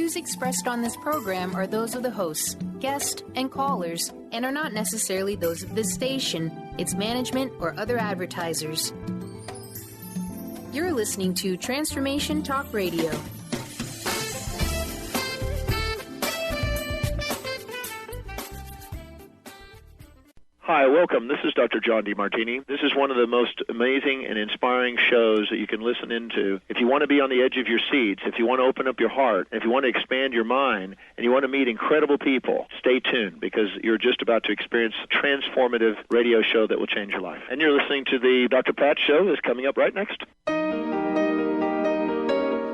views expressed on this program are those of the hosts, guests, and callers, and are not necessarily those of this station, its management, or other advertisers. You're listening to Transformation Talk Radio. Hi, welcome. This is Dr. John DeMartini. This is one of the most amazing and inspiring shows that you can listen into. If you want to be on the edge of your seats, if you want to open up your heart, if you want to expand your mind, and you want to meet incredible people, stay tuned because you're just about to experience a transformative radio show that will change your life. And you're listening to the Dr. Pat Show that's coming up right next.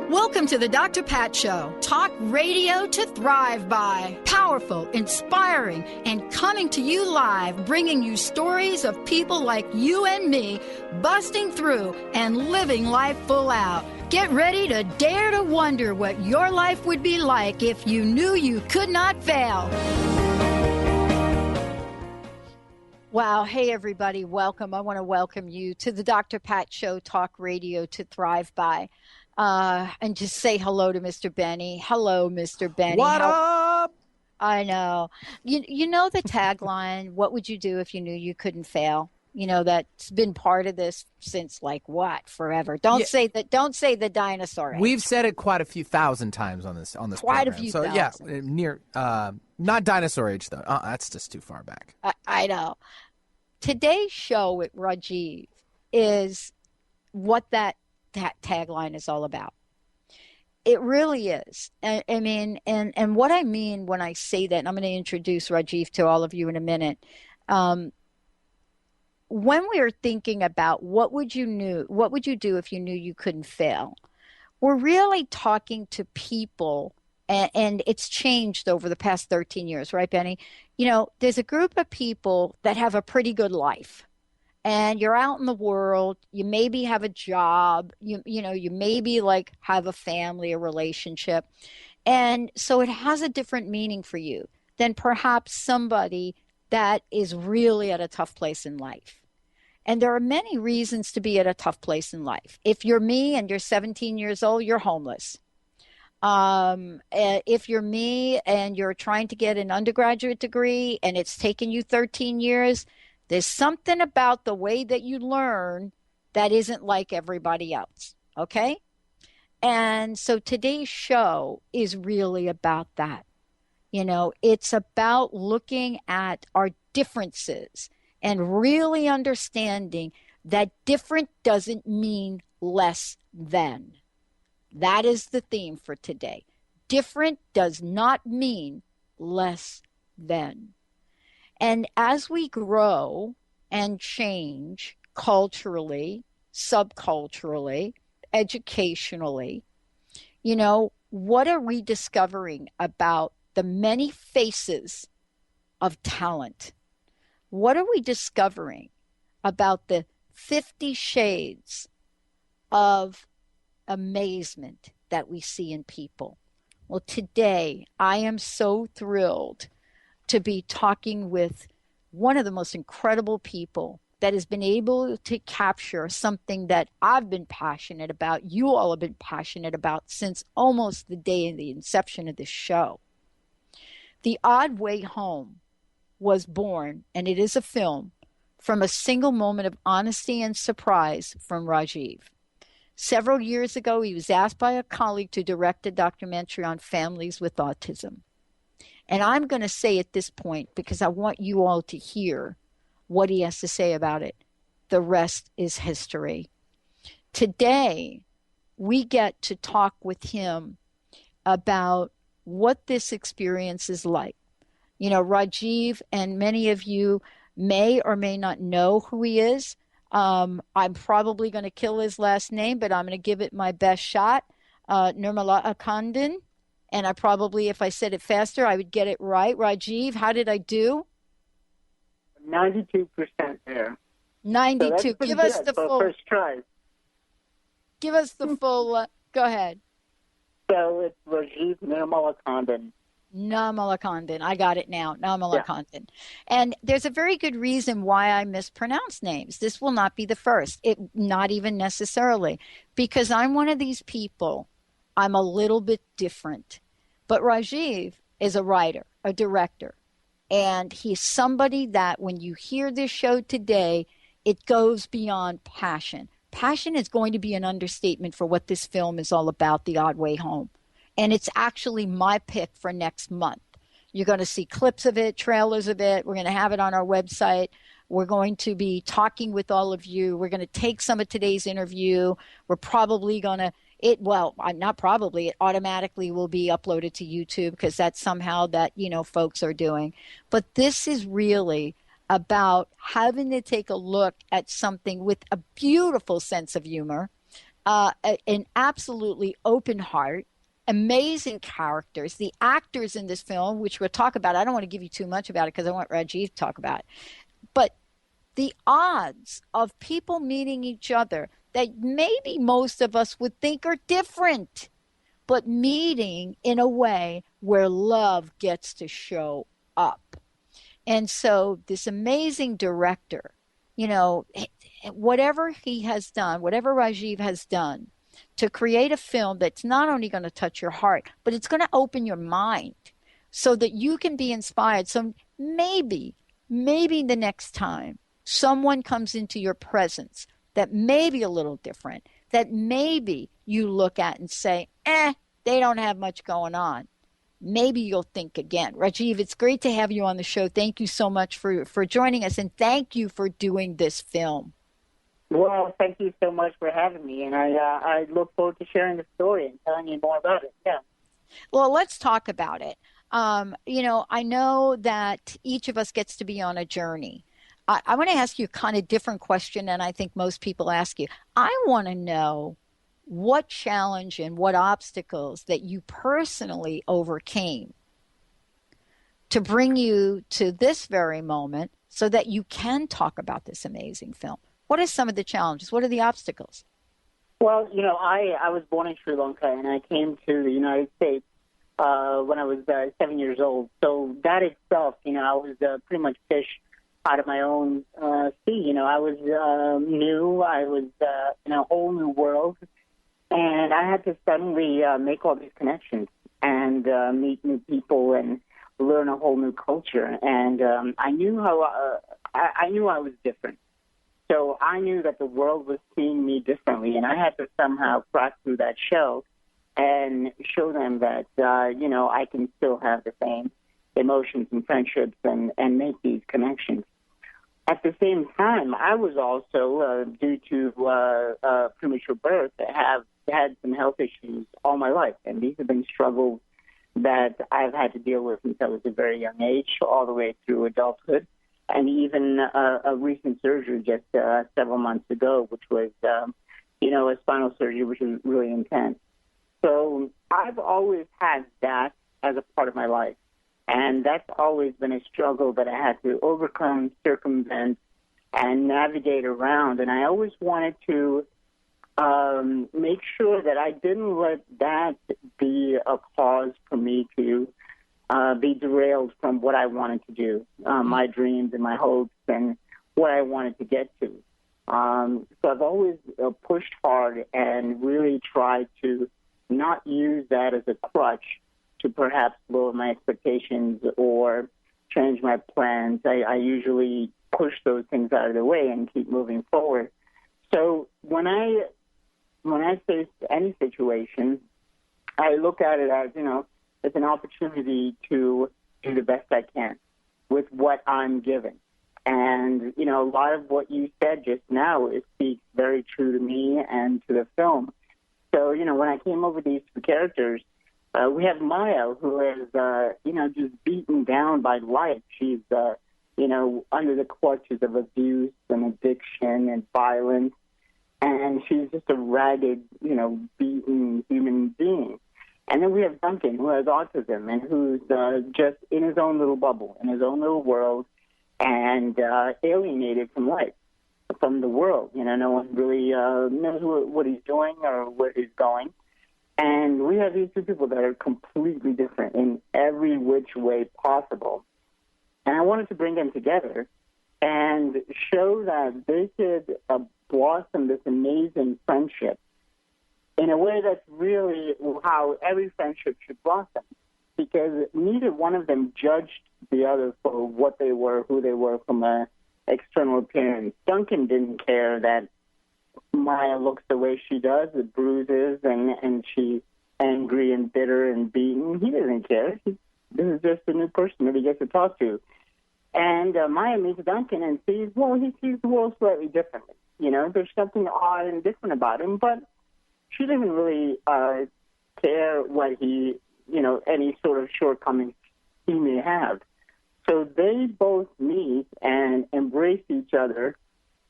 Welcome to the Dr. Pat Show. Talk radio to thrive by. Powerful, inspiring, and coming to you live, bringing you stories of people like you and me, busting through and living life full out. Get ready to dare to wonder what your life would be like if you knew you could not fail. Wow. Hey, everybody. Welcome. I want to welcome you to the Dr. Pat Show, Talk Radio to Thrive By. And just say hello to Mr. Benny. Hello, Mr. Benny. What up? I know. You know the tagline, what would you do if you knew you couldn't fail? You know, that's been part of this since forever. Don't say the dinosaur age. We've said it quite a few thousand times on this quite program. A few so thousand. Yeah, near not dinosaur age though. That's just too far back. I know. Today's show with Rajeev is what that tagline is all about. It really is. I mean, and what I mean when I say that, and I'm going to introduce Rajeev to all of you in a minute. When we are thinking about what would you do if you knew you couldn't fail, we're really talking to people, and it's changed over the past 13 years, right, Benny? You know, there's a group of people that have a pretty good life. And you're out in the world, you maybe have a job, you maybe have a family, a relationship. And so it has a different meaning for you than perhaps somebody that is really at a tough place in life. And there are many reasons to be at a tough place in life. If you're me and you're 17 years old, you're homeless. If you're me and you're trying to get an undergraduate degree and it's taken you 13 years, there's something about the way that you learn that isn't like everybody else, okay? And so today's show is really about that. You know, it's about looking at our differences and really understanding that different doesn't mean less than. That is the theme for today. Different does not mean less than. And as we grow and change culturally, subculturally, educationally, you know, what are we discovering about the many faces of talent? What are we discovering about the 50 shades of amazement that we see in people? Well, today I am so thrilled to be talking with one of the most incredible people that has been able to capture something that I've been passionate about, you all have been passionate about since almost the day of the inception of this show. The Odd Way Home was born, and it is a film, from a single moment of honesty and surprise from Rajeev. Several years ago, he was asked by a colleague to direct a documentary on families with autism. And I'm going to say at this point, because I want you all to hear what he has to say about it. The rest is history. Today, we get to talk with him about what this experience is like. You know, Rajeev, and many of you may or may not know who he is. I'm probably going to kill his last name, but I'm going to give it my best shot. Nirmalakhandan. And I probably, if I said it faster, I would get it right. Rajeev, how did I do? 92% there. 92. So give us the full. First try. Give us the full. Go ahead. So it's Rajeev Nirmalakhandan. Nirmalakhandan. I got it now. Nirmalakhandan. Yeah. And there's a very good reason why I mispronounce names. This will not be the first. Not even necessarily. Because I'm one of these people. I'm a little bit different. But Rajeev is a writer, a director, and he's somebody that when you hear this show today, it goes beyond passion. Passion is going to be an understatement for what this film is all about, The Odd Way Home. And it's actually my pick for next month. You're going to see clips of it, trailers of it. We're going to have it on our website. We're going to be talking with all of you. We're going to take some of today's interview. We're probably going to, it automatically will be uploaded to YouTube because that's somehow that, folks are doing. But this is really about having to take a look at something with a beautiful sense of humor, an absolutely open heart, amazing characters. The actors in this film, which we'll talk about, I don't want to give you too much about it because I want Rajeev to talk about it. But the odds of people meeting each other that maybe most of us would think are different, but meeting in a way where love gets to show up. And so this amazing director, whatever he has done, whatever Rajeev has done to create a film that's not only going to touch your heart, but it's going to open your mind so that you can be inspired. So maybe the next time someone comes into your presence that may be a little different, that maybe you look at and say, they don't have much going on. Maybe you'll think again. Rajeev, it's great to have you on the show. Thank you so much for joining us, and thank you for doing this film. Well, thank you so much for having me, and I look forward to sharing the story and telling you more about it. Yeah. Well, let's talk about it. I know that each of us gets to be on a journey. I want to ask you a kind of different question than I think most people ask you. I want to know what challenge and what obstacles that you personally overcame to bring you to this very moment so that you can talk about this amazing film. What are some of the challenges? What are the obstacles? Well, I was born in Sri Lanka, and I came to the United States when I was 7 years old. So that itself, I was pretty much fish out of my own sea. I was new. I was in a whole new world. And I had to suddenly make all these connections and meet new people and learn a whole new culture. And I knew I knew I was different. So I knew that the world was seeing me differently, and I had to somehow crack through that shell and show them that, I can still have the same emotions and friendships and make these connections. At the same time, I was also, due to premature birth, have had some health issues all my life, and these have been struggles that I've had to deal with since I was a very young age, all the way through adulthood, and even a recent surgery just several months ago, which was, a spinal surgery, which was really intense. So I've always had that as a part of my life, and that's always been a struggle that I had to overcome, circumvent, and navigate around, and I always wanted to make sure that I didn't let that be a cause for me to be derailed from what I wanted to do, my dreams and my hopes and what I wanted to get to. So I've always pushed hard and really tried to not use that as a crutch to perhaps lower my expectations or change my plans. I usually push those things out of the way and keep moving forward. So when I face any situation, I look at it as, it's an opportunity to do the best I can with what I'm given. And, a lot of what you said just now, it speaks very true to me and to the film. So, when I came over these two characters, we have Maya, who is, just beaten down by life. She's, under the clutches of abuse and addiction and violence. And she's just a ragged, beaten human being. And then we have Duncan, who has autism and who's just in his own little bubble, in his own little world, and alienated from life, from the world. No one really knows what he's doing or where he's going. And we have these two people that are completely different in every which way possible. And I wanted to bring them together and show that they could blossom this amazing friendship in a way that's really how every friendship should blossom. because neither one of them judged the other for what they were, who they were from an external appearance. Duncan didn't care that Maya looks the way she does, with bruises, and she's angry and bitter and beaten. He doesn't care. This is just a new person that he gets to talk to. And Maya meets Duncan and sees, well, he sees the world slightly differently. You know, there's something odd and different about him, but she doesn't really care what he, you know, any sort of shortcomings he may have. So they both meet and embrace each other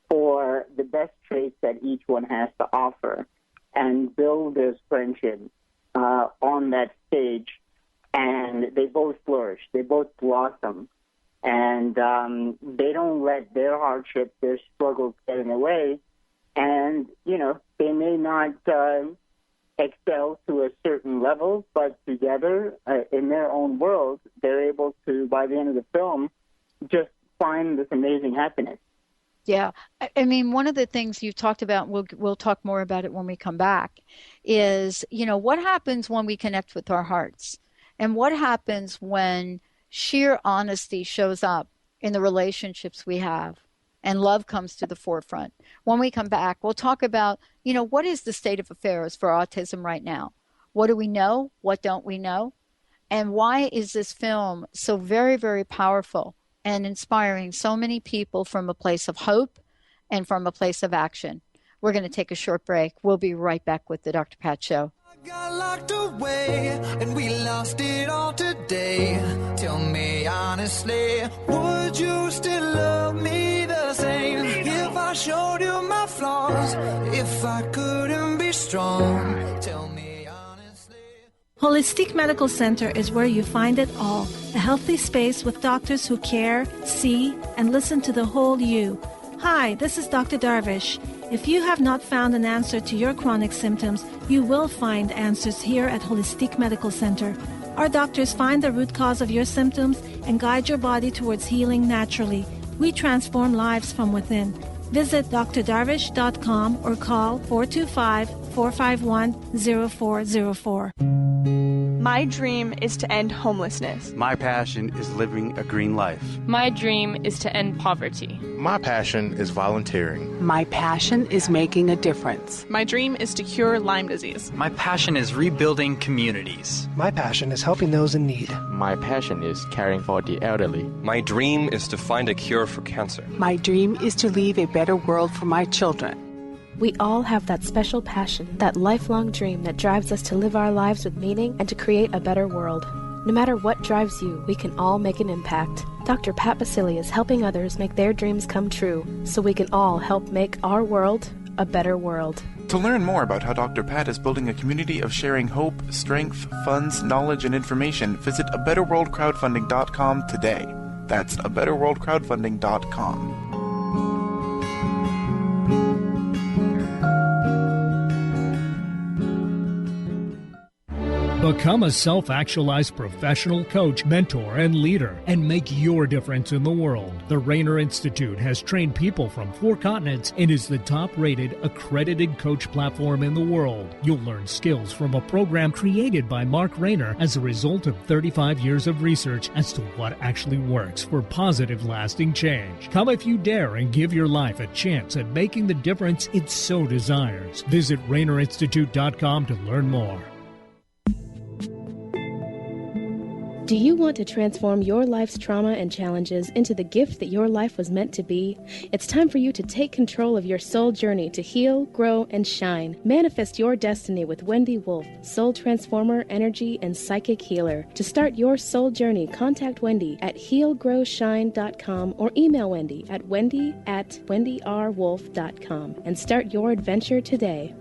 for the best traits that each one has to offer and build this friendship on that stage. And they both flourish. They both blossom. And they don't let their hardship, their struggles get in the way. And, you know, they may not excel to a certain level, but together in their own world, they're able to, by the end of the film, just find this amazing happiness. Yeah. I mean, one of the things you've talked about, we'll talk more about it when we come back, is, you know, what happens when we connect with our hearts? And what happens when sheer honesty shows up in the relationships we have and love comes to the forefront? When we come back, we'll talk about, you know, what is the state of affairs for autism right now? What do we know? What don't we know? And why is this film so very, very powerful and inspiring so many people from a place of hope and from a place of action? We're going to take a short break. We'll be right back with the Dr. Pat Show. Got locked away and we lost it all today. Tell me honestly, would you still love me the same if I showed you my flaws? If I couldn't be strong, tell me honestly. Holistic Medical Center is where you find it all. A healthy space with doctors who care, see, and listen to the whole you. Hi, this is Dr. Darvish. If you have not found an answer to your chronic symptoms, you will find answers here at Holistic Medical Center. Our doctors find the root cause of your symptoms and guide your body towards healing naturally. We transform lives from within. Visit drdarvish.com or call 425-451-0404. My dream is to end homelessness. My passion is living a green life. My dream is to end poverty. My passion is volunteering. My passion is making a difference. My dream is to cure Lyme disease. My passion is rebuilding communities. My passion is helping those in need. My passion is caring for the elderly. My dream is to find a cure for cancer. My dream is to leave a better world for my children. We all have that special passion, that lifelong dream that drives us to live our lives with meaning and to create a better world. No matter what drives you, we can all make an impact. Dr. Pat Baccili is helping others make their dreams come true, so we can all help make our world a better world. To learn more about how Dr. Pat is building a community of sharing hope, strength, funds, knowledge, and information, visit abetterworldcrowdfunding.com today. That's abetterworldcrowdfunding.com. Become a self-actualized professional coach, mentor, and leader, and make your difference in the world. The Rainer Institute has trained people from 4 continents and is the top-rated, accredited coach platform in the world. You'll learn skills from a program created by Mark Rainer as a result of 35 years of research as to what actually works for positive, lasting change. Come if you dare and give your life a chance at making the difference it so desires. Visit RainerInstitute.com to learn more. Do you want to transform your life's trauma and challenges into the gift that your life was meant to be? It's time for you to take control of your soul journey to heal, grow, and shine. Manifest your destiny with Wendy Wolf, soul transformer, energy, and psychic healer. To start your soul journey, contact Wendy at healgrowshine.com or email Wendy at wendy@wendyrwolf.com and start your adventure today.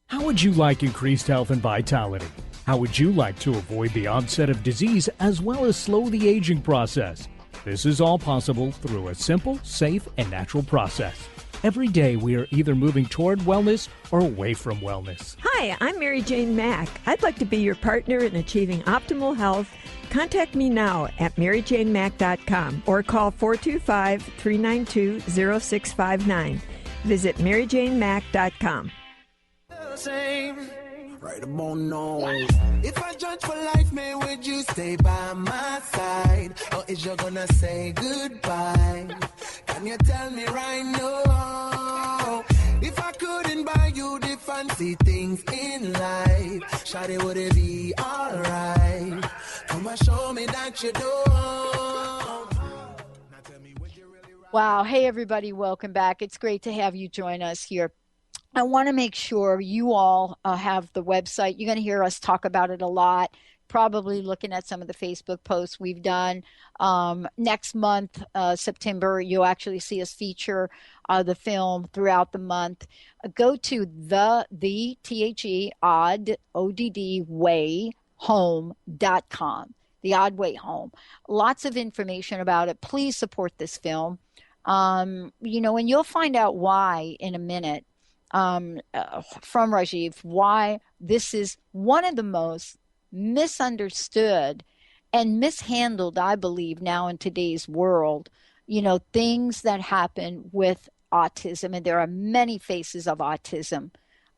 How would you like increased health and vitality? How would you like to avoid the onset of disease as well as slow the aging process? This is all possible through a simple, safe, and natural process. Every day we are either moving toward wellness or away from wellness. Hi, I'm Mary Jane Mack. I'd like to be your partner in achieving optimal health. Contact me now at maryjanemack.com or call 425-392-0659. Visit maryjanemack.com. Same. right about now. If I judge for life, man, would you stay by my side? Or is you gonna say goodbye? Can you tell me right now? If I couldn't buy you the fancy things in life, shawty, would it be alright? Come and show me that you don't. Wow. Hey, everybody. Welcome back. It's great to have you join us here. I want to make sure you all have the website. You're going to hear us talk about it a lot, probably looking at some of the Facebook posts we've done. Next month, September, you'll actually see us feature the film throughout the month. Go to the THE, odd, ODD, way, home.com. The Odd Way Home. Lots of information about it. Please support this film. And you'll find out why in a minute from Rajeev, why this is one of the most misunderstood and mishandled, I believe, now in today's world, things that happen with autism. And there are many faces of autism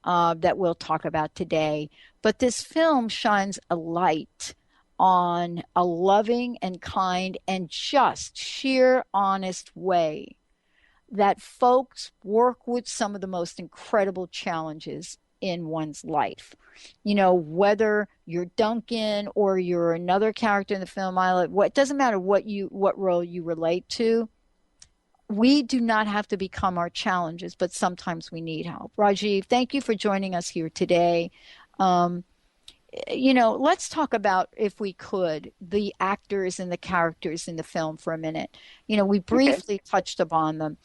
that we'll talk about today. But this film shines a light on a loving and kind and just sheer honest way that folks work with some of the most incredible challenges in one's life. Whether you're Duncan or you're another character in the film, it doesn't matter what role you relate to. We do not have to become our challenges, but sometimes we need help. Rajeev, thank you for joining us here today. Let's talk about, if we could, the actors and the characters in the film for a minute. We briefly touched upon them.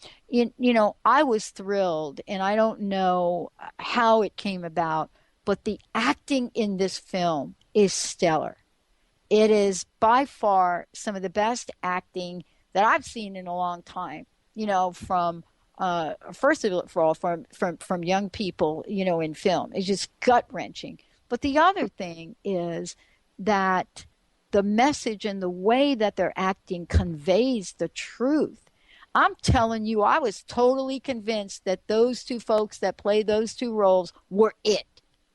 I was thrilled, and I don't know how it came about, but the acting in this film is stellar. It is by far some of the best acting that I've seen in a long time, from first of all, from young people, in film. It's just gut-wrenching. But the other thing is that the message and the way that they're acting conveys the truth. I'm telling you, I was totally convinced that those two folks that played those two roles were it.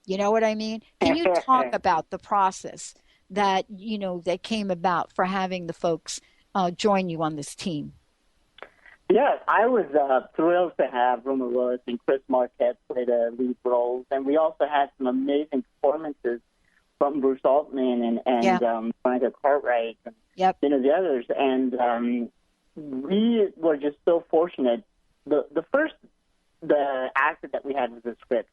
You know what I mean? Can you talk about the process that, that came about for having the folks join you on this team? Yes, I was thrilled to have Rumor Willis and Chris Marquette play the lead roles, and we also had some amazing performances from Bruce Altman and Veronica Cartwright and the others. And we were just so fortunate. The actor that we had was the script.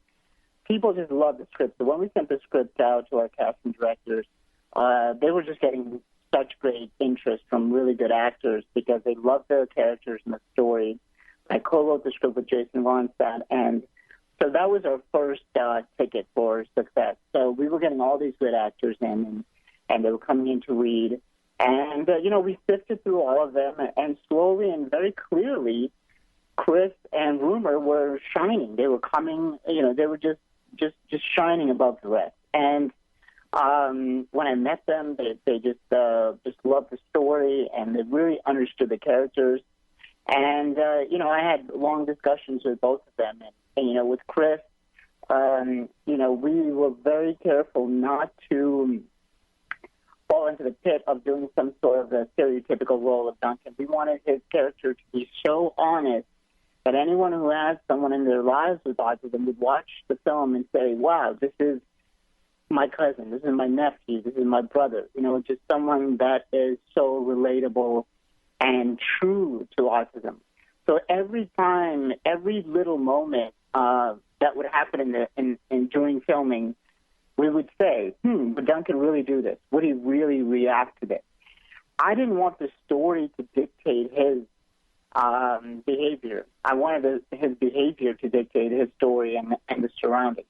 People just loved the script. So when we sent the script out to our casting directors, they were just getting such great interest from really good actors because they loved the characters and the story. I co-wrote the script with Jason Ronstadt, and so that was our first ticket for success. So we were getting all these good actors in, and they were coming in to read. And, we sifted through all of them, and slowly and very clearly, Chris and Rumor were shining. They were coming, they were just shining above the rest. And when I met them, they just loved the story, and they really understood the characters. And, I had long discussions with both of them. And with Chris, we were very careful not to fall into the pit of doing some sort of a stereotypical role of Duncan. We wanted his character to be so honest that anyone who has someone in their lives with autism would watch the film and say, wow, this is my cousin, this is my nephew, this is my brother. Just someone that is so relatable and true to autism. So every time, every little moment that would happen in during filming, we would say, would Duncan really do this? Would he really react to this? I didn't want the story to dictate his behavior. I wanted his behavior to dictate his story and the surroundings.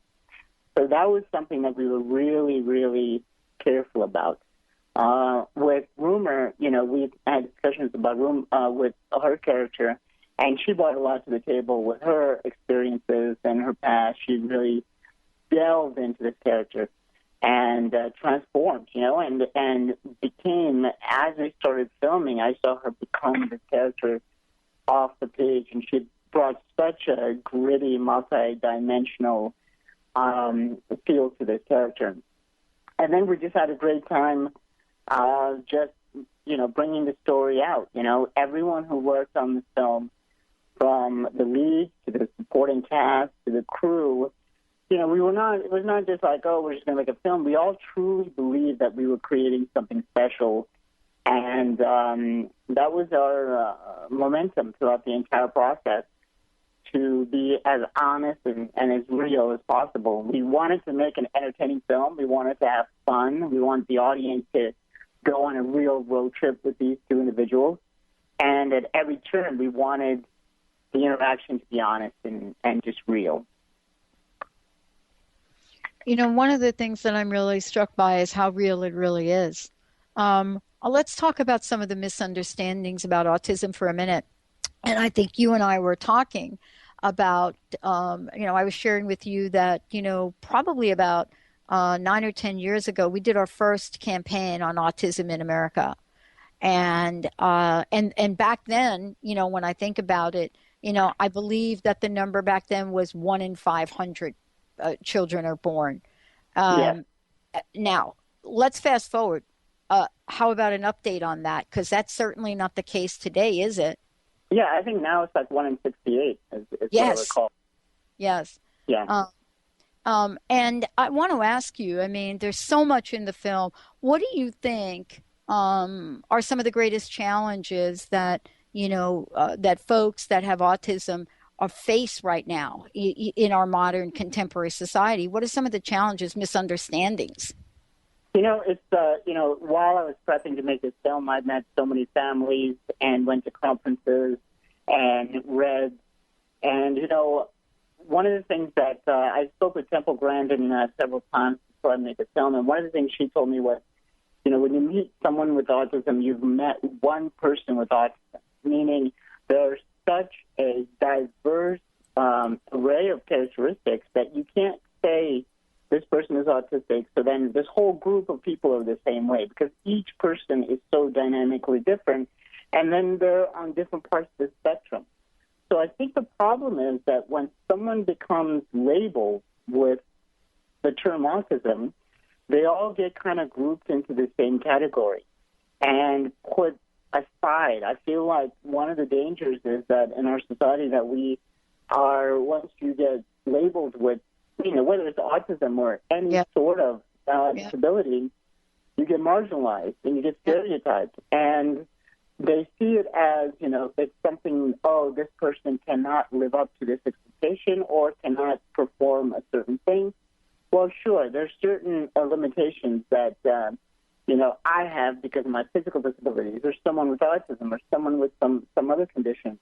So that was something that we were really, really careful about. With Rumor, we had discussions about with her character, and she brought a lot to the table with her experiences and her past. She really delved into this character and transformed, and became, as we started filming, I saw her become this character off the page, and she brought such a gritty, multi-dimensional feel to this character. And then we just had a great time just, bringing the story out. Everyone who worked on the film, from the lead to the supporting cast to the crew, it was not just like, oh, we're just going to make a film. We all truly believed that we were creating something special. And that was our momentum throughout the entire process, to be as honest and as real as possible. We wanted to make an entertaining film. We wanted to have fun. We wanted the audience to go on a real road trip with these two individuals. And at every turn, we wanted the interaction to be honest and just real. One of the things that I'm really struck by is how real it really is. Let's talk about some of the misunderstandings about autism for a minute. And I think you and I were talking about, I was sharing with you that, probably about 9 or 10 years ago, we did our first campaign on autism in America. And back then, when I think about it, I believe that the number back then was 1 in 500 children are born. Now, let's fast forward. How about an update on that? Because that's certainly not the case today, is it? Yeah, I think now it's like 1 in 68 is what I recall. Yes. Yeah. And I want to ask you, there's so much in the film. What do you think are some of the greatest challenges that, that folks that have autism are faced right now in our modern contemporary society? What are some of the challenges, misunderstandings? It's, while I was prepping to make this film, I met so many families and went to conferences and read. And, one of the things that I spoke with Temple Grandin several times before I made the film, and one of the things she told me was, when you meet someone with autism, you've met one person with autism, meaning there's such a diverse array of characteristics that you can't say this person is autistic, so then this whole group of people are the same way, because each person is so dynamically different, and then they're on different parts of the spectrum. So I think the problem is that when someone becomes labeled with the term autism, they all get kind of grouped into the same category and put aside. I feel like one of the dangers is that in our society that we are, once you get labeled with, whether it's autism or any sort of disability, you get marginalized and you get stereotyped. And they see it as, it's something, this person cannot live up to this expectation or cannot perform a certain thing. Well, sure, there's certain limitations that, I have because of my physical disabilities, or someone with autism, or someone with some other condition.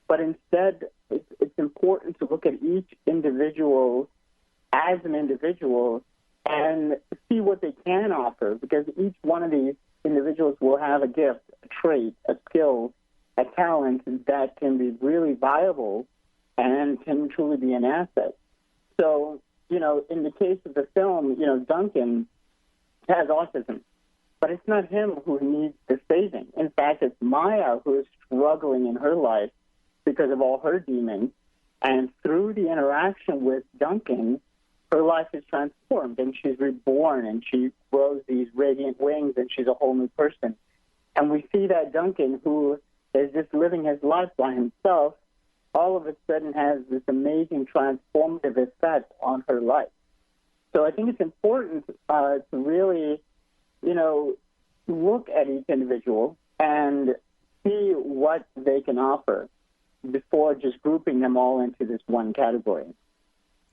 But instead, it's important to look at each individual as an individual and see what they can offer, because each one of these individuals will have a gift, a trait, a skill, a talent that can be really viable and can truly be an asset. So, in the case of the film, Duncan has autism, but it's not him who needs the saving. In fact, it's Maya who is struggling in her life because of all her demons, and through the interaction with Duncan, her life is transformed, and she's reborn, and she grows these radiant wings, and she's a whole new person. And we see that Duncan, who is just living his life by himself, all of a sudden has this amazing transformative effect on her life. So I think it's important to really, look at each individual and see what they can offer before just grouping them all into this one category.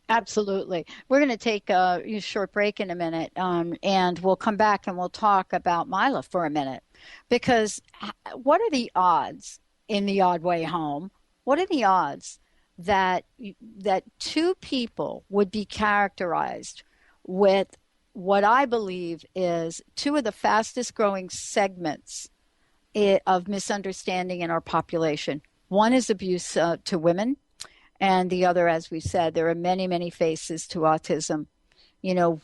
Absolutely. We're going to take a short break in a minute, and we'll come back and we'll talk about Mila for a minute. Because what are the odds in the Odd Way Home? What are the odds that two people would be characterized with what I believe is two of the fastest growing segments of misunderstanding in our population? One is abuse to women. And the other, as we said, there are many, many faces to autism.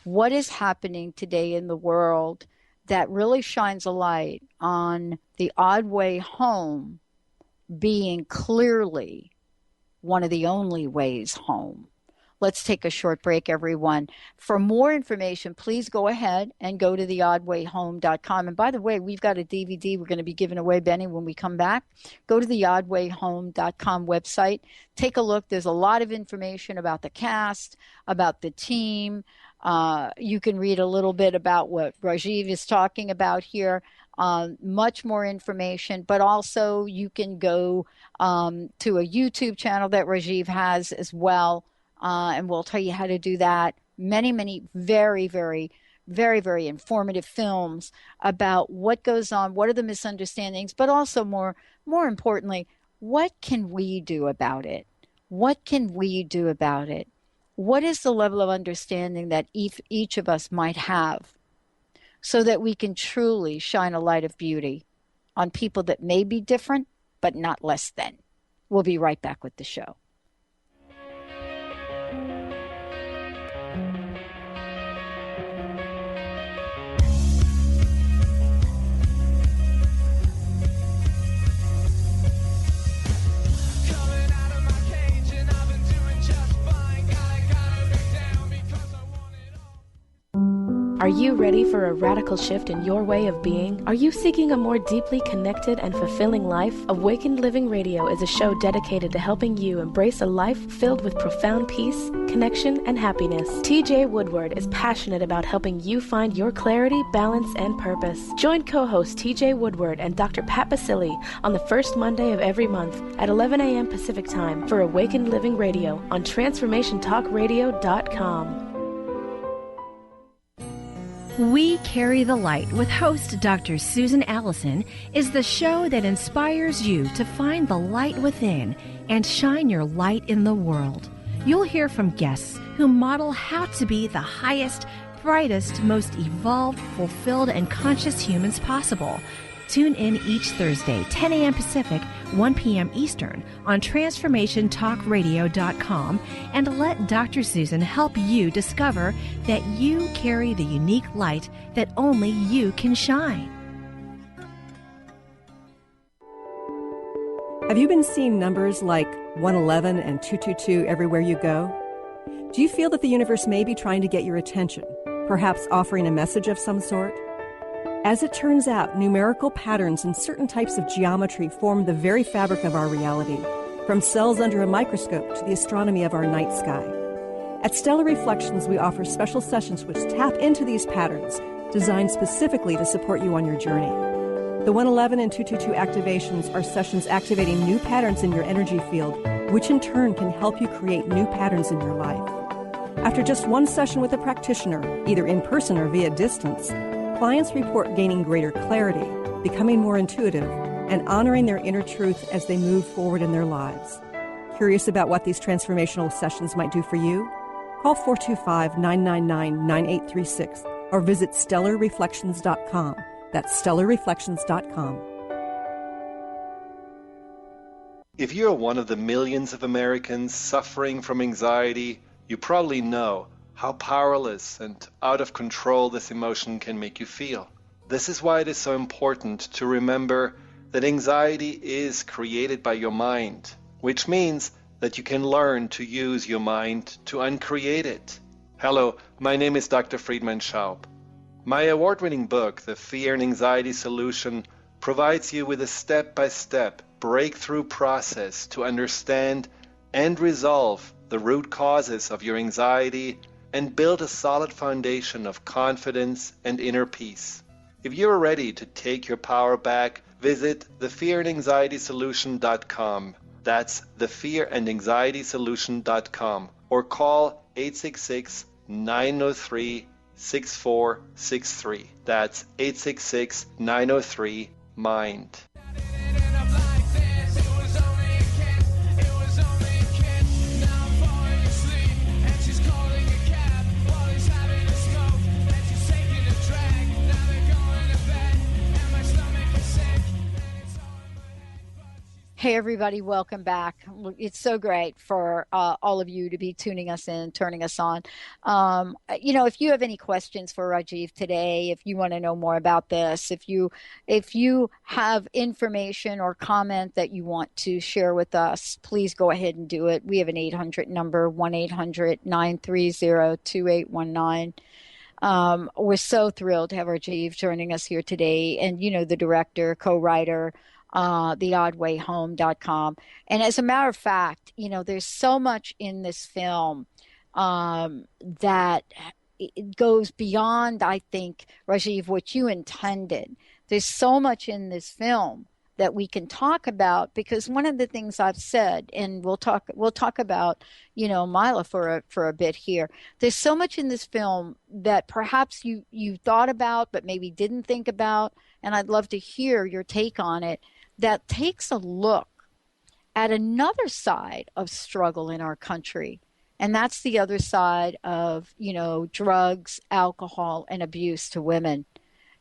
What is happening today in the world that really shines a light on the Odd Way Home being clearly one of the only ways home? Let's take a short break, everyone. For more information, please go ahead and go to theoddwayhome.com. And by the way, we've got a DVD we're going to be giving away, Benny, when we come back. Go to theoddwayhome.com website. Take a look. There's a lot of information about the cast, about the team. You can read a little bit about what Rajeev is talking about here. Much more information, but also you can go to a YouTube channel that Rajeev has as well, and we'll tell you how to do that. Many very, very, very, very informative films about what goes on, what are the misunderstandings, but also more importantly, what can we do about it? What can we do about it? What is the level of understanding that each of us might have so that we can truly shine a light of beauty on people that may be different, but not less than? We'll be right back with the show. Are you ready for a radical shift in your way of being? Are you seeking a more deeply connected and fulfilling life? Awakened Living Radio is a show dedicated to helping you embrace a life filled with profound peace, connection, and happiness. TJ Woodward is passionate about helping you find your clarity, balance, and purpose. Join co-host TJ Woodward and Dr. Pat Baccili on the first Monday of every month at 11 a.m. Pacific Time for Awakened Living Radio on TransformationTalkRadio.com. We Carry the Light with host Dr. Susan Allison is the show that inspires you to find the light within and shine your light in the world. You'll hear from guests who model how to be the highest, brightest, most evolved, fulfilled, and conscious humans possible. Tune in each Thursday, 10 a.m. Pacific, 1 p.m. Eastern on TransformationTalkRadio.com and let Dr. Susan help you discover that you carry the unique light that only you can shine. Have you been seeing numbers like 111 and 222 everywhere you go? Do you feel that the universe may be trying to get your attention, perhaps offering a message of some sort? As it turns out, numerical patterns and certain types of geometry form the very fabric of our reality, from cells under a microscope to the astronomy of our night sky. At Stellar Reflections, we offer special sessions which tap into these patterns, designed specifically to support you on your journey. The 111 and 222 activations are sessions activating new patterns in your energy field, which in turn can help you create new patterns in your life. After just one session with a practitioner, either in person or via distance, clients report gaining greater clarity, becoming more intuitive, and honoring their inner truth as they move forward in their lives. Curious about what these transformational sessions might do for you? Call 425-999-9836 or visit StellarReflections.com. That's StellarReflections.com. If you're one of the millions of Americans suffering from anxiety, you probably know how powerless and out of control this emotion can make you feel. This is why it is so important to remember that anxiety is created by your mind, which means that you can learn to use your mind to uncreate it. Hello, my name is Dr. Friedman Schaub. My award-winning book, The Fear and Anxiety Solution, provides you with a step-by-step breakthrough process to understand and resolve the root causes of your anxiety and build a solid foundation of confidence and inner peace. If you're ready to take your power back, visit thefearandanxietysolution.com. That's thefearandanxietysolution.com, or call 866-903-6463. That's 866-903-MIND. Hey, everybody, welcome back. It's so great for all of you to be tuning us in, turning us on. If you have any questions for Rajeev today, if you want to know more about this, if you have information or comment that you want to share with us, please go ahead and do it. We have an 800 number, 1-800-930-2819. We're so thrilled to have Rajeev joining us here today, and the director, co-writer, theoddwayhome.com. And as a matter of fact, there's so much in this film that it goes beyond, I think, Rajeev, what you intended. There's so much in this film that we can talk about, because one of the things I've said, and we'll talk about, Mila for a bit here. There's so much in this film that perhaps you thought about, but maybe didn't think about. And I'd love to hear your take on it. That takes a look at another side of struggle in our country. And that's the other side of, drugs, alcohol, and abuse to women.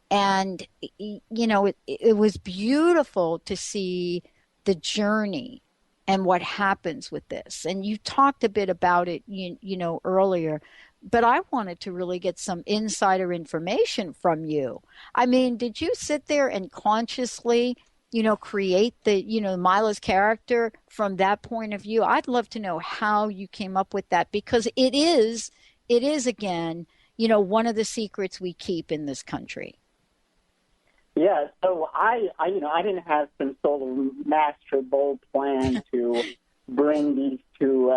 And, it was beautiful to see the journey and what happens with this. And you talked a bit about it, earlier, but I wanted to really get some insider information from you. I mean, did you sit there and consciously create Mila's character from that point of view? I'd love to know how you came up with that, because it is again, one of the secrets we keep in this country. Yeah, so I didn't have some sort of master bold plan to bring these two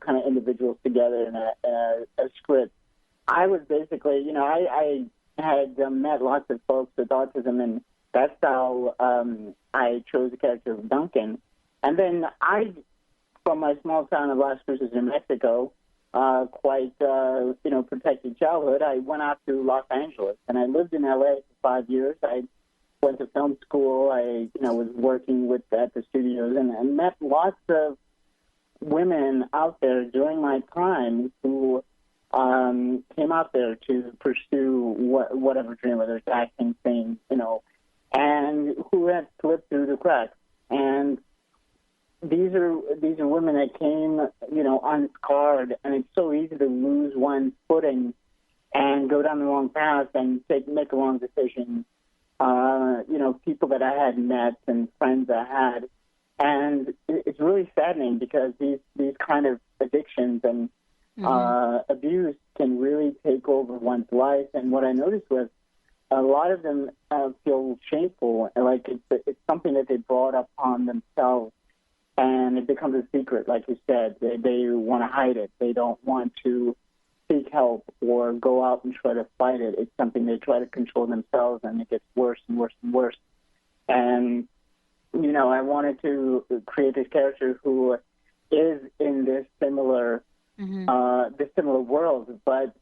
kind of individuals together in a script. I was basically, I had met lots of folks with autism, and that's how I chose the character of Duncan. And then from my small town of Las Cruces, New Mexico, quite protected childhood, I went out to Los Angeles, and I lived in LA for 5 years. I went to film school. I was working at the studios, and met lots of women out there during my time who came out there to pursue whatever dream, whether it's acting, singing, and who had slipped through the cracks. And these are women that came, unscarred, and it's so easy to lose one's footing and go down the wrong path and make a wrong decision. People that I had met and friends I had, and it's really saddening, because these kind of addictions and abuse can really take over one's life. And what I noticed was a lot of them feel shameful, like it's something that they brought upon themselves. And it becomes a secret, like you said. They want to hide it. They don't want to seek help or go out and try to fight it. It's something they try to control themselves, and it gets worse and worse and worse. And, I wanted to create this character who is in this similar world, but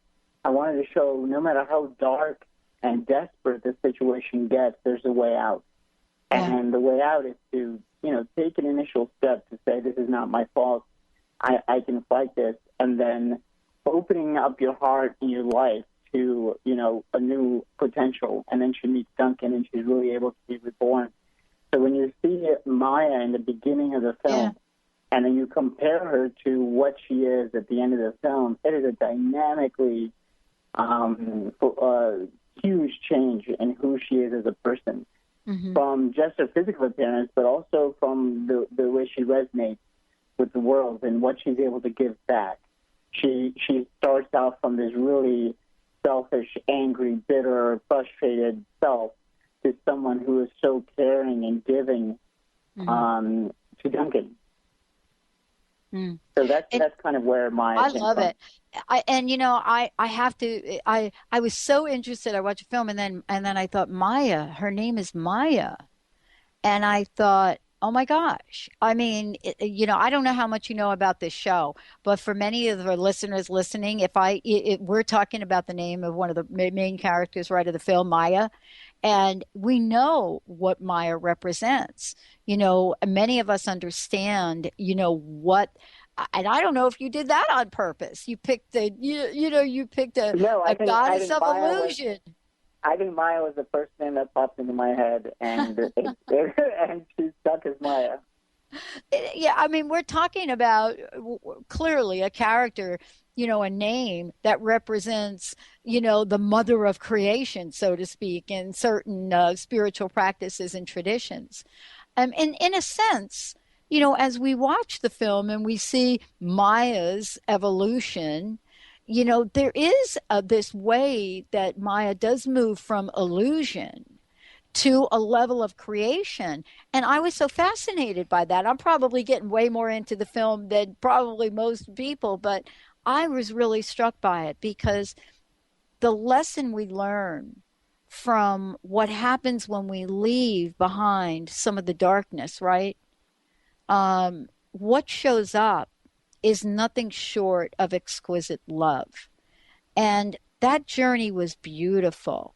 I wanted to show no matter how dark and desperate the situation gets, there's a way out. And the way out is to take an initial step to say, this is not my fault. I can fight this. And then opening up your heart and your life to, a new potential. And then she meets Duncan, and she's really able to be reborn. So when you see Maya in the beginning of the film, and then you compare her to what she is at the end of the film, it is a dynamically huge change in who she is as a person. From just her physical appearance, but also from the way she resonates with the world and what she's able to give back. She starts out from this really selfish, angry, bitter, frustrated self to someone who is so caring and giving to Duncan. So that's kind of where I love it. I have to. I was so interested. I watched a film, and then I thought, Maya. Her name is Maya, and I thought, oh my gosh. I mean, I don't know how much you know about this show, but for many of the listeners listening, if we're talking about the name of one of the main characters, right, of the film, Maya, and we know what Maya represents. Many of us understand, what. And I don't know if you did that on purpose. You picked you picked a goddess of illusion. I think Maya was the first name that popped into my head, and and she stuck as Maya. Yeah, I mean, we're talking about clearly a character, a name that represents, the mother of creation, so to speak, in certain spiritual practices and traditions. And in a sense, as we watch the film and we see Maya's evolution, there is this way that Maya does move from illusion to a level of creation. And I was so fascinated by that. I'm probably getting way more into the film than probably most people, but I was really struck by it because the lesson we learn from what happens when we leave behind some of the darkness, right? What shows up is nothing short of exquisite love. And that journey was beautiful.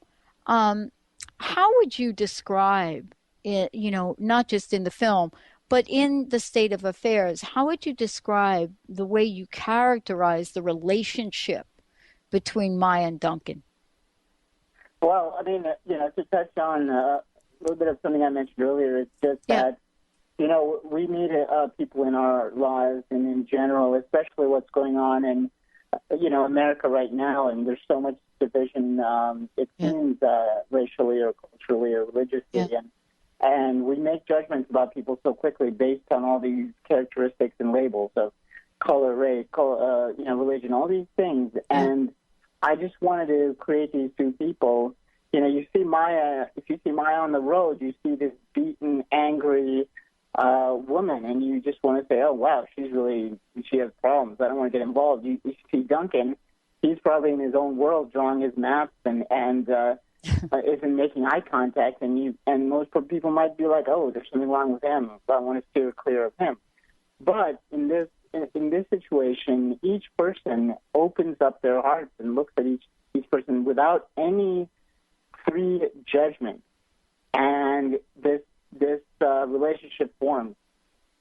How would you describe it, not just in the film, but in the state of affairs? How would you describe the way you characterize the relationship between Maya and Duncan? Well, I mean, to touch on a little bit of something I mentioned earlier, it's just that, we meet people in our lives and in general, especially what's going on in, America right now, and there's so much division, it seems, racially or culturally or religiously, and we make judgments about people so quickly based on all these characteristics and labels of color, race, religion, all these things, and I just wanted to create these two people. You see Maya, if you see Maya on the road, you see this beaten, angry woman, and you just want to say, oh, wow, she has problems. I don't want to get involved. You see Duncan, he's probably in his own world drawing his maps and isn't making eye contact, and most people might be like, oh, there's something wrong with him, so I want to steer clear of him. But in this situation, each person opens up their hearts and looks at each person without any pre-judgment, and this relationship forms.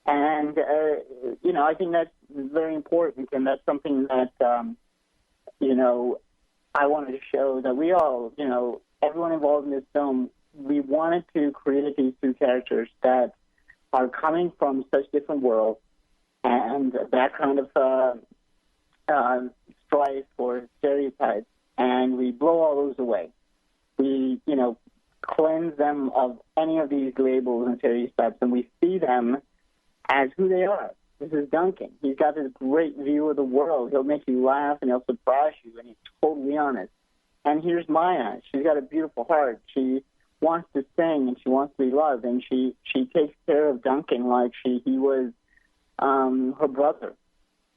And I think that's very important, and that's something that I wanted to show that we all, everyone involved in this film, we wanted to create these two characters that are coming from such different worlds, and that kind of strife or stereotypes, and we blow all those away. We, cleanse them of any of these labels and stereotypes, and we see them as who they are. This is Duncan. He's got this great view of the world. He'll make you laugh, and he'll surprise you, and he's totally honest. And here's Maya. She's got a beautiful heart. She wants to sing, and she wants to be loved, and she takes care of Duncan like he was her brother.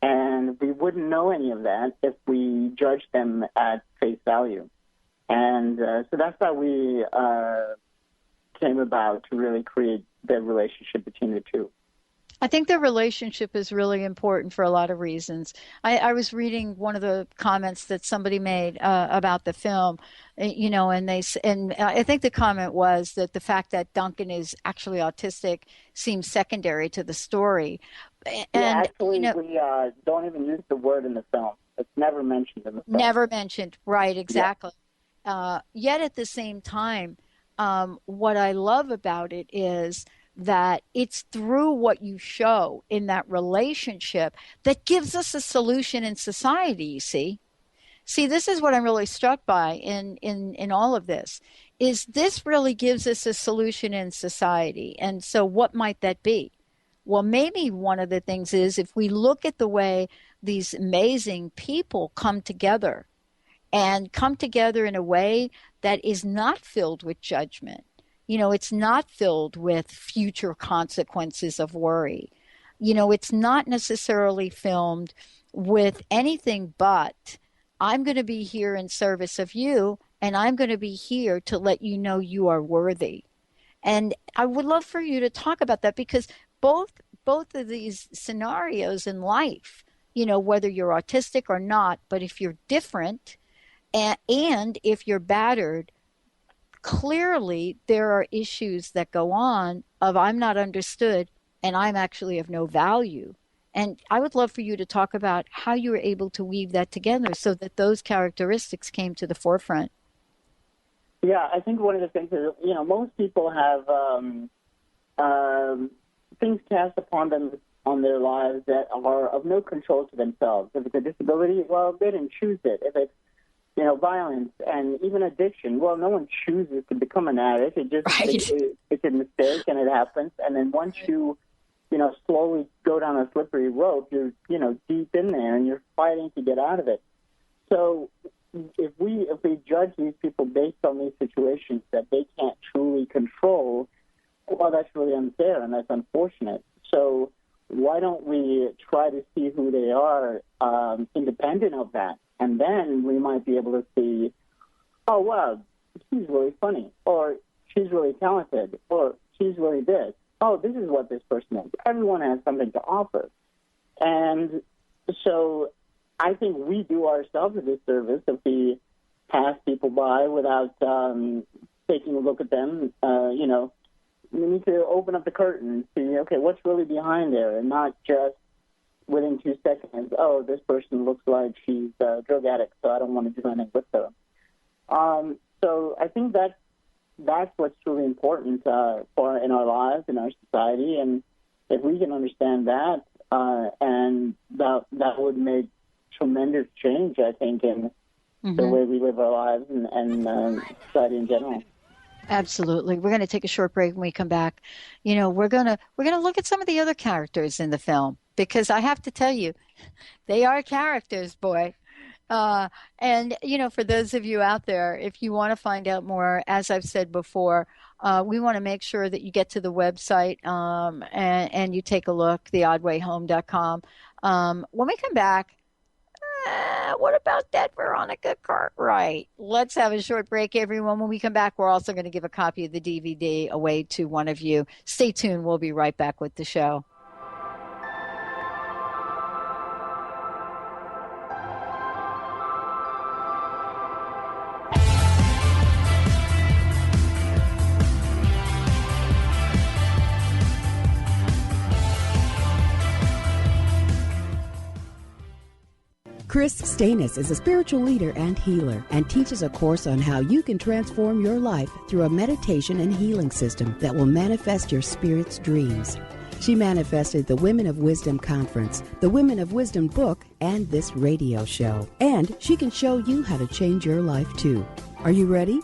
And we wouldn't know any of that if we judged them at face value. And so that's how we came about to really create the relationship between the two. I think the relationship is really important for a lot of reasons. I was reading one of the comments that somebody made about the film, and I think the comment was that the fact that Duncan is actually autistic seems secondary to the story. And we don't even use the word in the film. It's never mentioned in the film. Never mentioned, right? Exactly. Yeah. Yet at the same time, what I love about it is that it's through what you show in that relationship that gives us a solution in society, you see. See, this is what I'm really struck by in all of this, is this really gives us a solution in society. And so what might that be? Well, maybe one of the things is if we look at the way these amazing people come together and come together in a way that is not filled with judgment. It's not filled with future consequences of worry. It's not necessarily filmed with anything but, I'm going to be here in service of you, and I'm going to be here to let you know you are worthy. And I would love for you to talk about that, because both of these scenarios in life, whether you're autistic or not, but if you're different and if you're battered, clearly there are issues that go on of I'm not understood and I'm actually of no value. And I would love for you to talk about how you were able to weave that together so that those characteristics came to the forefront. Yeah, I think one of the things is, most people have things cast upon them on their lives that are of no control to themselves. If it's a disability, well, they didn't choose it. If it's, violence and even addiction, well, no one chooses to become an addict. It just it's a mistake and it happens. And then once you, slowly go down a slippery rope, you're, deep in there and you're fighting to get out of it. So if we judge these people based on these situations that they can't truly control, well, that's really unfair and that's unfortunate. So why don't we try to see who they are independent of that? And then we might be able to see, oh, wow, she's really funny, or she's really talented, or she's really this. Oh, this is what this person is. Everyone has something to offer. And so I think we do ourselves a disservice if we pass people by without taking a look at them. We need to open up the curtain and see, okay, what's really behind there, and not just within 2 seconds, oh, this person looks like she's a drug addict, so I don't want to do anything with her. So I think that's what's truly important in our lives, in our society, and if we can understand that, and that would make tremendous change, I think, in the way we live our lives and society in general. Absolutely. We're going to take a short break. When we come back, we're going to look at some of the other characters in the film, because I have to tell you, they are characters, boy. And, for those of you out there, if you want to find out more, as I've said before, we want to make sure that you get to the website and you take a look, theoddwayhome.com. When we come back, what about that Veronica Cartwright? Let's have a short break, everyone. When we come back, we're also going to give a copy of the DVD away to one of you. Stay tuned. We'll be right back with the show. Chris Stanis is a spiritual leader and healer and teaches a course on how you can transform your life through a meditation and healing system that will manifest your spirit's dreams. She manifested the Women of Wisdom Conference, the Women of Wisdom book, and this radio show. And she can show you how to change your life too. Are you ready?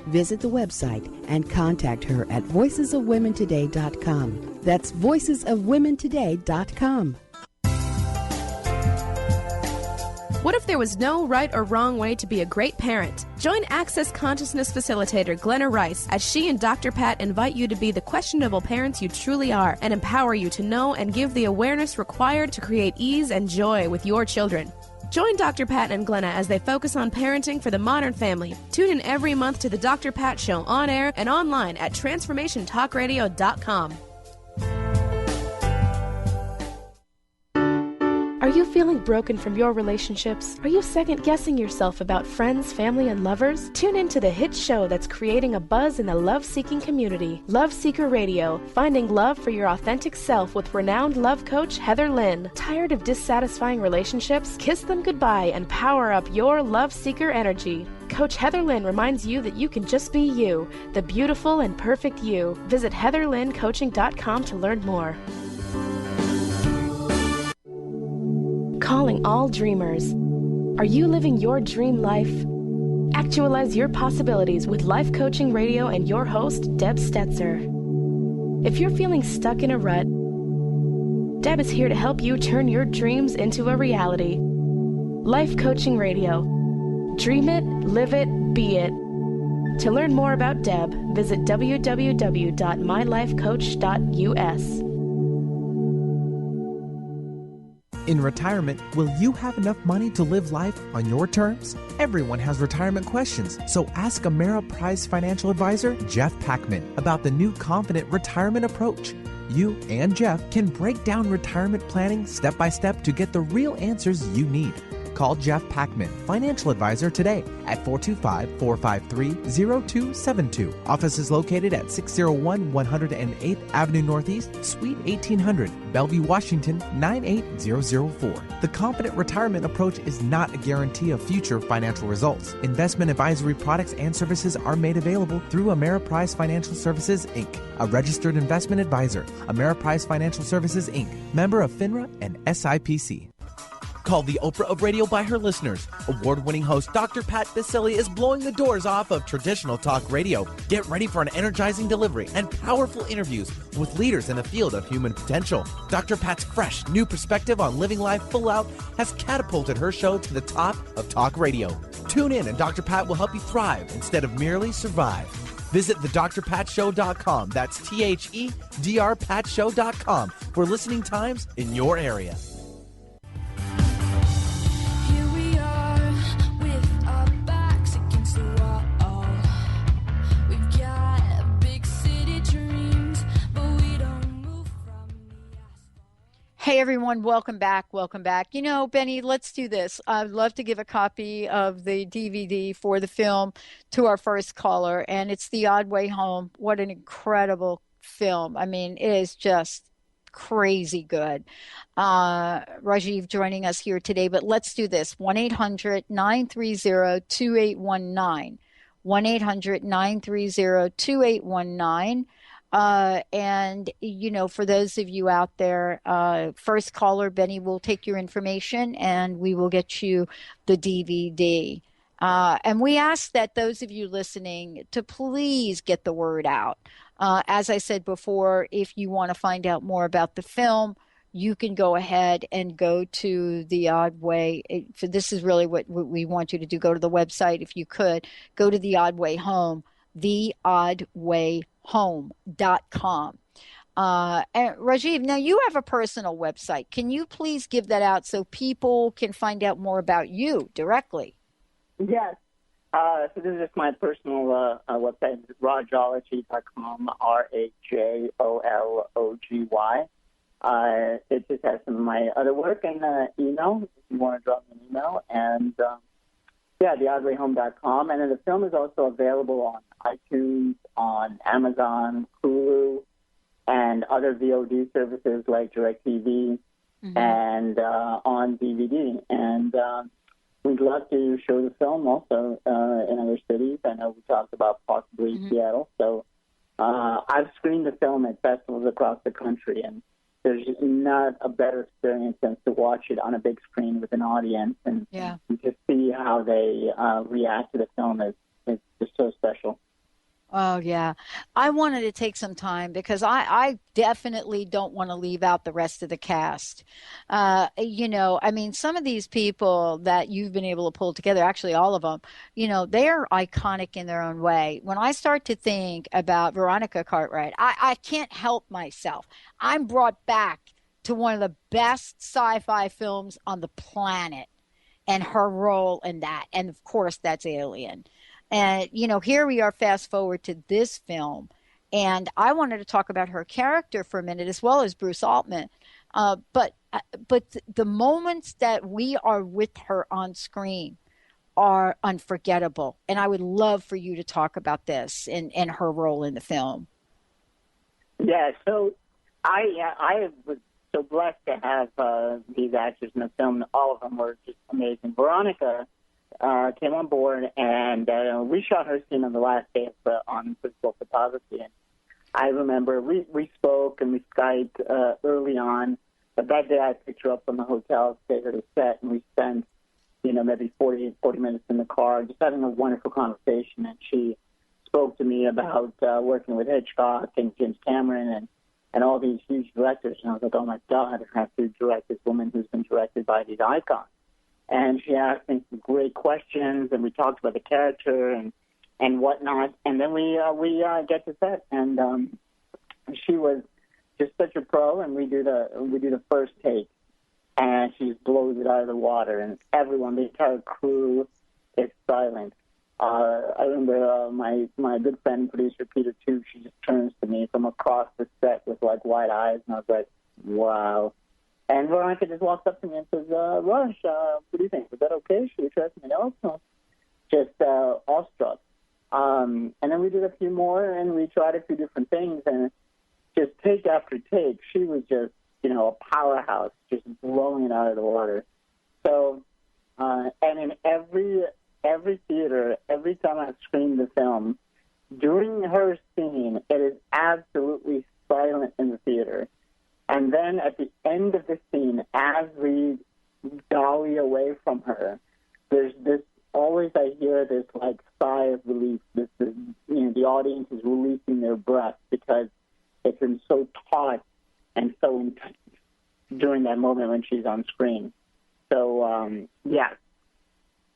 Visit the website and contact her at voicesofwomentoday.com. That's voicesofwomentoday.com. What if there was no right or wrong way to be a great parent? Join Access Consciousness Facilitator Glenna Rice as she and Dr. Pat invite you to be the questionable parents you truly are and empower you to know and give the awareness required to create ease and joy with your children. Join Dr. Pat and Glenna as they focus on parenting for the modern family. Tune in every month to the Dr. Pat Show on air and online at transformationtalkradio.com. Are you feeling broken from your relationships? Are you second-guessing yourself about friends, family, and lovers? Tune in to the hit show that's creating a buzz in the love-seeking community. Love Seeker Radio, finding love for your authentic self with renowned love coach Heather Lynn. Tired of dissatisfying relationships? Kiss them goodbye and power up your love seeker energy. Coach Heather Lynn reminds you that you can just be you, the beautiful and perfect you. Visit heatherlynncoaching.com to learn more. Calling all dreamers. Are you living your dream life? Actualize your possibilities with Life Coaching Radio and your host, Deb Stetzer. If you're feeling stuck in a rut, Deb is here to help you turn your dreams into a reality. Life Coaching Radio. Dream it, live it, be it. To learn more about Deb, visit www.mylifecoach.us. In retirement, will you have enough money to live life on your terms? Everyone has retirement questions, so ask Ameriprise financial advisor Jeff Packman about the new Confident Retirement Approach. You and Jeff can break down retirement planning step by step to get the real answers you need. Call Jeff Packman, financial advisor, today at 425-453-0272. Office is located at 601 108th Avenue Northeast, Suite 1800, Bellevue, Washington, 98004. The Confident Retirement Approach is not a guarantee of future financial results. Investment advisory products and services are made available through Ameriprise Financial Services, Inc., a registered investment advisor. Ameriprise Financial Services, Inc., member of FINRA and SIPC. Called the Oprah of radio by her listeners, award-winning host Dr. Pat Baccili is blowing the doors off of traditional talk radio. Get ready for an energizing delivery and powerful interviews with leaders in the field of human potential. Dr. Pat's fresh, new perspective on living life full out has catapulted her show to the top of talk radio. Tune in and Dr. Pat will help you thrive instead of merely survive. Visit thedrpatshow.com. That's THEDRPatshow.com for listening times in your area. Hey, everyone. Welcome back. Welcome back. You know, Benny, let's do this. I'd love to give a copy of the DVD for the film to our first caller, and it's The Odd Way Home. What an incredible film. I mean, it is just crazy good. Rajeev joining us here today, but let's do this. 1-800-930-2819. 1-800-930-2819. And, you know, for those of you out there, first caller, Benny will take your information and we will get you the DVD. And we ask that those of you listening to please get the word out. As I said before, if you want to find out more about the film, you can go ahead and go to The Odd Way. This is really what we want you to do. Go to the website if you could. Go to The Odd Way Home, theoddwayhome.com. And Rajeev, now you have a personal website. Can you please give that out so people can find out more about you directly? Yes. So this is just my personal website, rajology.com, RAJOLOGY. It just has some of my other work and email, if you want to drop me an email. And, theoddwayhome.com. And then the film is also available on iTunes, on Amazon, Hulu, and other VOD services like DirecTV, and on DVD. And we'd love to show the film also in other cities. I know we talked about possibly Seattle. So I've screened the film at festivals across the country, and there's not a better experience than to watch it on a big screen with an audience and just see how they react to the film. It's just so special. Oh, yeah. I wanted to take some time because I definitely don't want to leave out the rest of the cast. You know, I mean, some of these people that you've been able to pull together, actually all of them, you know, they're iconic in their own way. When I start to think about Veronica Cartwright, I can't help myself. I'm brought back to one of the best sci-fi films on the planet and her role in that. And, of course, that's Alien. And, you know, here we are, fast forward to this film. And I wanted to talk about her character for a minute, as well as Bruce Altman. But the moments that we are with her on screen are unforgettable. And I would love for you to talk about this and her role in the film. Yeah, so I was so blessed to have these actors in the film. All of them were just amazing. Veronica came on board, and we shot her scene on the last day on physical photography. And I remember we spoke and we Skyped early on, but that day I picked her up from the hotel, stayed at the set, and we spent, you know, maybe 40 minutes in the car just having a wonderful conversation. And she spoke to me about working with Hitchcock and James Cameron and all these huge directors. And I was like, oh, my God, I have to direct this woman who's been directed by these icons. And she asked me some great questions, and we talked about the character and whatnot. And then we get to set, and she was just such a pro. And we do the first take, and she just blows it out of the water, and everyone, the entire crew, is silent. I remember my good friend and producer Peter too. She just turns to me from across the set with like wide eyes, and I was like, wow. And Veronica just walks up to me and says, Rush, what do you think? Is that okay? Should we try something else? No. Just awestruck. And then we did a few more, and we tried a few different things, and just take after take, she was just, a powerhouse, just blowing it out of the water. So, and in every theater, every time I've screened the film, during her scene, it is absolutely silent in the theater. And then at the end of the scene, as we dolly away from her, there's this, always I hear this like sigh of relief. This is, the audience is releasing their breath because it's been so taut and so intense during that moment when she's on screen. So, yeah,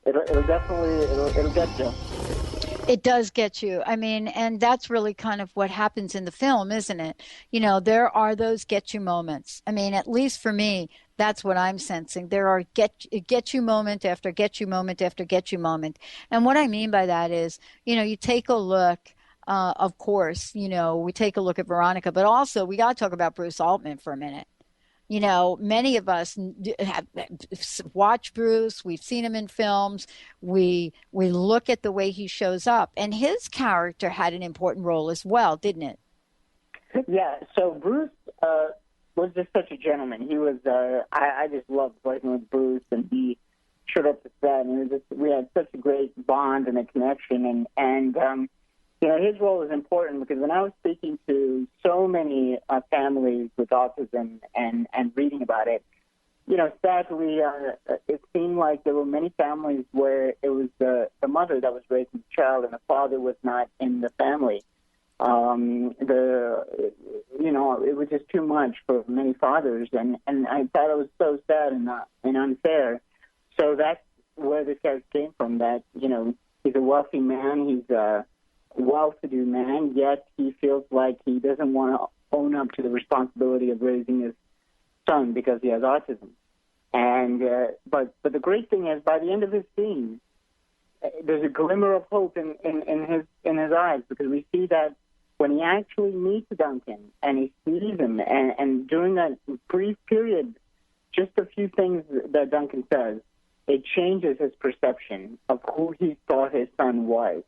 it'll definitely, it'll get you. It does get you. I mean, and that's really kind of what happens in the film, isn't it? There are those get you moments. I mean, at least for me, that's what I'm sensing. There are get you moment after get you moment after get you moment. And what I mean by that is, you take a look, of course, we take a look at Veronica, but also we got to talk about Bruce Altman for a minute. Many of us have watched Bruce. We've seen him in films. We look at the way he shows up. And his character had an important role as well, didn't it? Yeah, so Bruce was just such a gentleman. He was, I just loved working with Bruce, and he showed up to set, and we had such a great bond and a connection. And his role was important because when I was speaking to so many families with autism and reading about it, sadly, it seemed like there were many families where it was the mother that was raising the child and the father was not in the family. It was just too much for many fathers, and I thought it was so sad and unfair. So that's where this guy came from, that, he's a wealthy man, he's a well-to-do man, yet he feels like he doesn't want to own up to the responsibility of raising his son because he has autism. And but the great thing is, by the end of his scene, there's a glimmer of hope in his eyes, because we see that when he actually meets Duncan and he sees him, and during that brief period, just a few things that Duncan says, it changes his perception of who he thought his son was.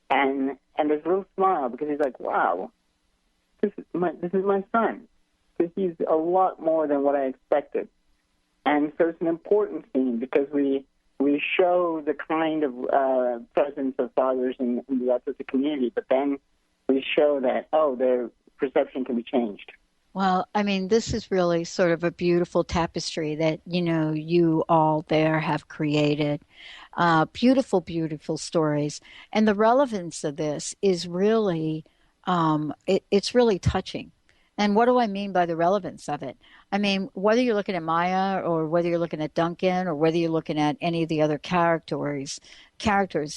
And there's a little smile, because he's like, wow, this is my son. He's a lot more than what I expected. And so it's an important scene, because we show the kind of presence of fathers in the autistic community, but then we show that, their perception can be changed. Well, I mean, this is really sort of a beautiful tapestry that, you all there have created. Beautiful, beautiful stories. And the relevance of this is really, it's really touching. And what do I mean by the relevance of it? I mean, whether you're looking at Maya or whether you're looking at Duncan or whether you're looking at any of the other characters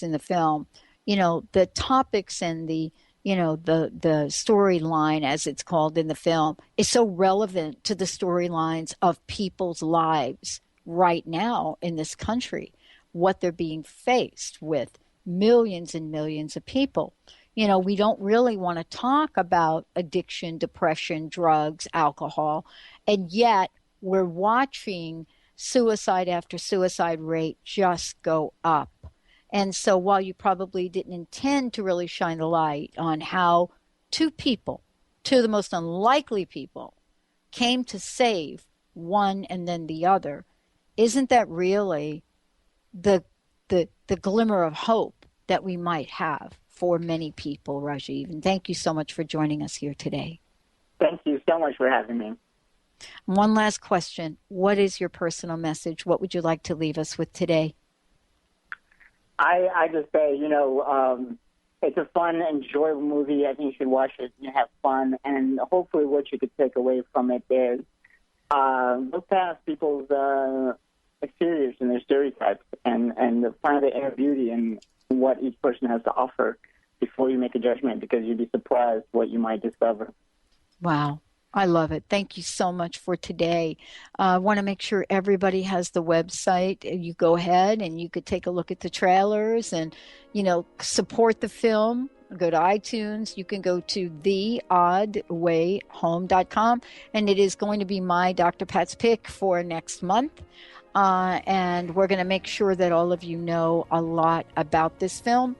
in the film, the topics and the storyline, as it's called in the film, is so relevant to the storylines of people's lives right now in this country, what they're being faced with, millions and millions of people. We don't really want to talk about addiction, depression, drugs, alcohol, and yet we're watching suicide after suicide rate just go up. And so while you probably didn't intend to really shine the light on how two of the most unlikely people, came to save one and then the other, isn't that really the glimmer of hope that we might have for many people, Rajeev? And thank you so much for joining us here today. Thank you so much for having me. One last question. What is your personal message? What would you like to leave us with today? I just say, it's a fun, enjoyable movie. I think you should watch it and have fun. And hopefully what you could take away from it is look past people's exteriors and their stereotypes and find the inner beauty in what each person has to offer before you make a judgment, because you'd be surprised what you might discover. Wow. I love it. Thank you so much for today. I want to make sure everybody has the website. You go ahead and you could take a look at the trailers and, support the film. Go to iTunes. You can go to theoddwayhome.com, and it is going to be my Dr. Pat's pick for next month. And we're going to make sure that all of you know a lot about this film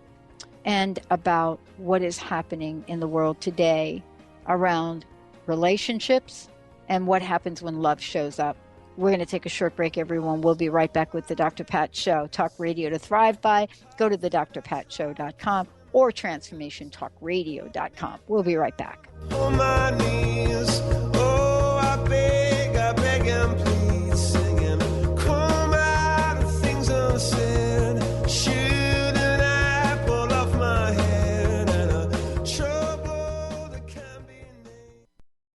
and about what is happening in the world today around relationships and what happens when love shows up. We're going to take a short break, everyone. We'll be right back with the Dr. Pat Show. Talk radio to thrive by. Go to thedrpatshow.com or transformationtalkradio.com. We'll be right back. On my knees,